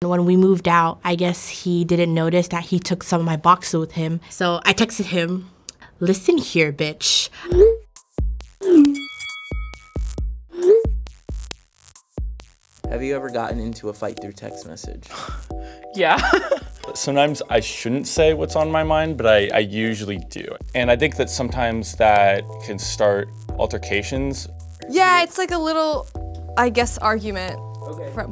When we moved out, I guess he didn't notice that he took some of my boxes with him. So I texted him, "Listen here, bitch." Have you ever gotten into a fight through text message? Yeah. Sometimes I shouldn't say what's on my mind, but I usually do. And I think that sometimes that can start altercations. Yeah, it's like a little, I guess, argument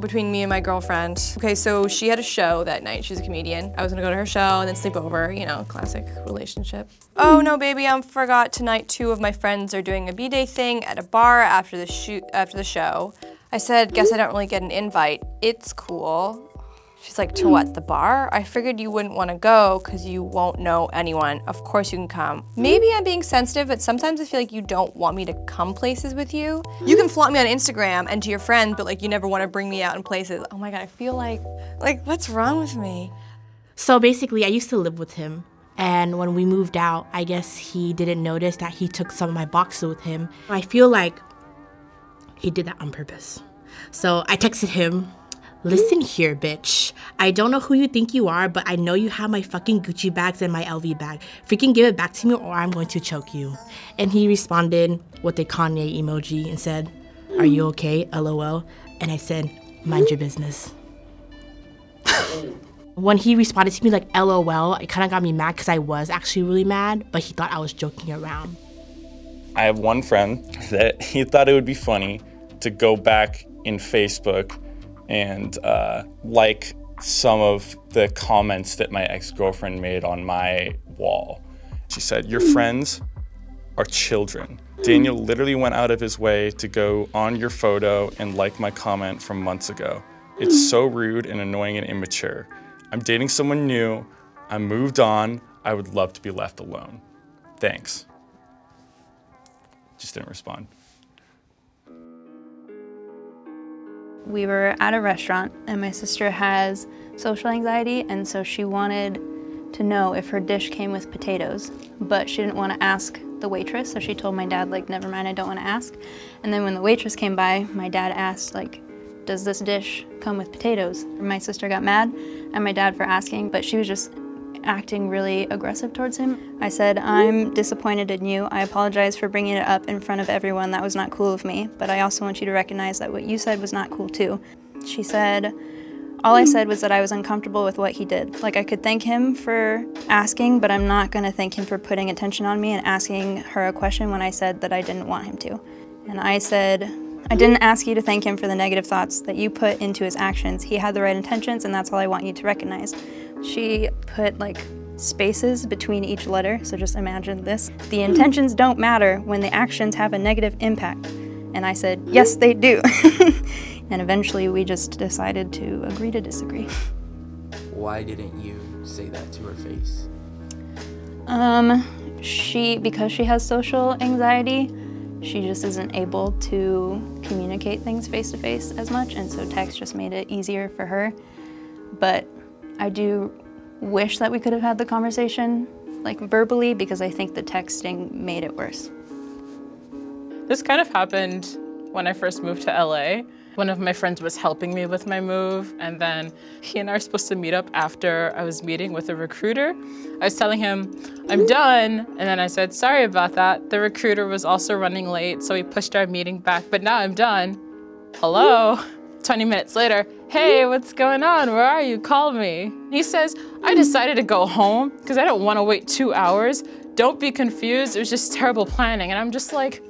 between me and my girlfriend. Okay, so she had a show that night. She's a comedian. I was gonna go to her show and then sleep over, you know, classic relationship. Oh no, baby, I forgot tonight 2 of my friends are doing a B-day thing at a bar after the show. I said, guess I don't really get an invite. It's cool. She's like, to what, the bar? I figured you wouldn't want to go because you won't know anyone. Of course you can come. Maybe I'm being sensitive, but sometimes I feel like you don't want me to come places with you. You can flaunt me on Instagram and to your friends, but like you never want to bring me out in places. Oh my God, I feel like what's wrong with me? So basically, I used to live with him. And when we moved out, I guess he didn't notice that he took some of my boxes with him. I feel like he did that on purpose. So I texted him, "Listen here, bitch. I don't know who you think you are, but I know you have my fucking Gucci bags and my LV bag. Freaking give it back to me or I'm going to choke you." And he responded with a Kanye emoji and said, "Are you okay? LOL." And I said, "Mind your business." When he responded to me like LOL, it kind of got me mad because I was actually really mad, but he thought I was joking around. I have one friend that he thought it would be funny to go back in Facebook and like some of the comments that my ex-girlfriend made on my wall. She said, "Your friends are children. Daniel literally went out of his way to go on your photo and like my comment from months ago. It's so rude and annoying and immature. I'm dating someone new. I moved on. I would love to be left alone. Thanks." Just didn't respond. We were at a restaurant and my sister has social anxiety, and so she wanted to know if her dish came with potatoes, but she didn't want to ask the waitress, so she told my dad, like, never mind, I don't want to ask. And then when the waitress came by, my dad asked, like, does this dish come with potatoes? My sister got mad at my dad for asking, but she was just acting really aggressive towards him. I said, "I'm disappointed in you. I apologize for bringing it up in front of everyone. That was not cool of me, but I also want you to recognize that what you said was not cool too." She said, "All I said was that I was uncomfortable with what he did. Like, I could thank him for asking, but I'm not gonna thank him for putting attention on me and asking her a question when I said that I didn't want him to." And I said, "I didn't ask you to thank him for the negative thoughts that you put into his actions. He had the right intentions, and that's all I want you to recognize." She put like spaces between each letter, so just imagine this. "The intentions don't matter when the actions have a negative impact." And I said, "Yes, they do." And eventually we just decided to agree to disagree. Why didn't you say that to her face? Because she has social anxiety, she just isn't able to communicate things face to face as much, and so text just made it easier for her. But I do wish that we could have had the conversation like verbally, because I think the texting made it worse. This kind of happened when I first moved to LA. One of my friends was helping me with my move, and then he and I were supposed to meet up after I was meeting with a recruiter. I was telling him, "I'm done," and then I said, "Sorry about that." The recruiter was also running late, so we pushed our meeting back, but now I'm done. Hello? 20 minutes later, "Hey, what's going on? Where are you? Call me." He says, "I decided to go home because I don't want to wait 2 hours. Don't be confused. It was just terrible planning." And I'm just like,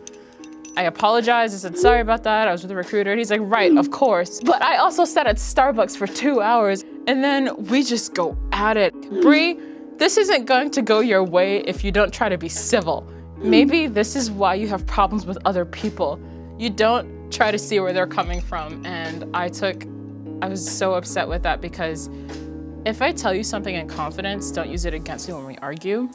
I apologized. I said, "Sorry about that. I was with the recruiter." And he's like, "Right, of course. But I also sat at Starbucks for 2 hours." And then we just go at it. "Bree, this isn't going to go your way if you don't try to be civil. Maybe this is why you have problems with other people. You don't try to see where they're coming from." And I was so upset with that, because if I tell you something in confidence, don't use it against me when we argue.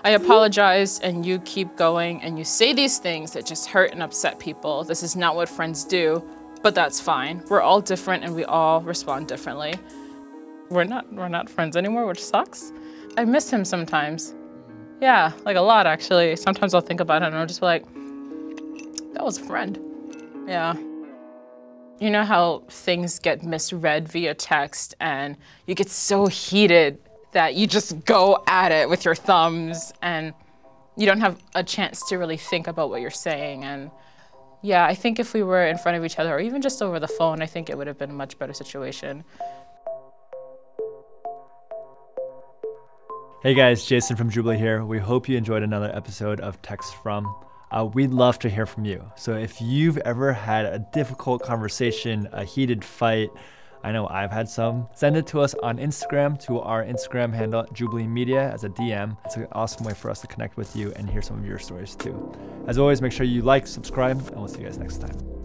I apologize, and you keep going and you say these things that just hurt and upset people. This is not what friends do, but that's fine. We're all different and we all respond differently. We're not friends anymore, which sucks. I miss him sometimes. Yeah, like a lot actually. Sometimes I'll think about him and I'll just be like, that was a friend. Yeah. You know how things get misread via text and you get so heated that you just go at it with your thumbs and you don't have a chance to really think about what you're saying. And yeah, I think if we were in front of each other or even just over the phone, I think it would have been a much better situation. Hey guys, Jason from Jubilee here. We hope you enjoyed another episode of Text From. We'd love to hear from you. So if you've ever had a difficult conversation, a heated fight, I know I've had some, send it to us on Instagram, to our Instagram handle, Jubilee Media, as a DM. It's an awesome way for us to connect with you and hear some of your stories too. As always, make sure you like, subscribe, and we'll see you guys next time.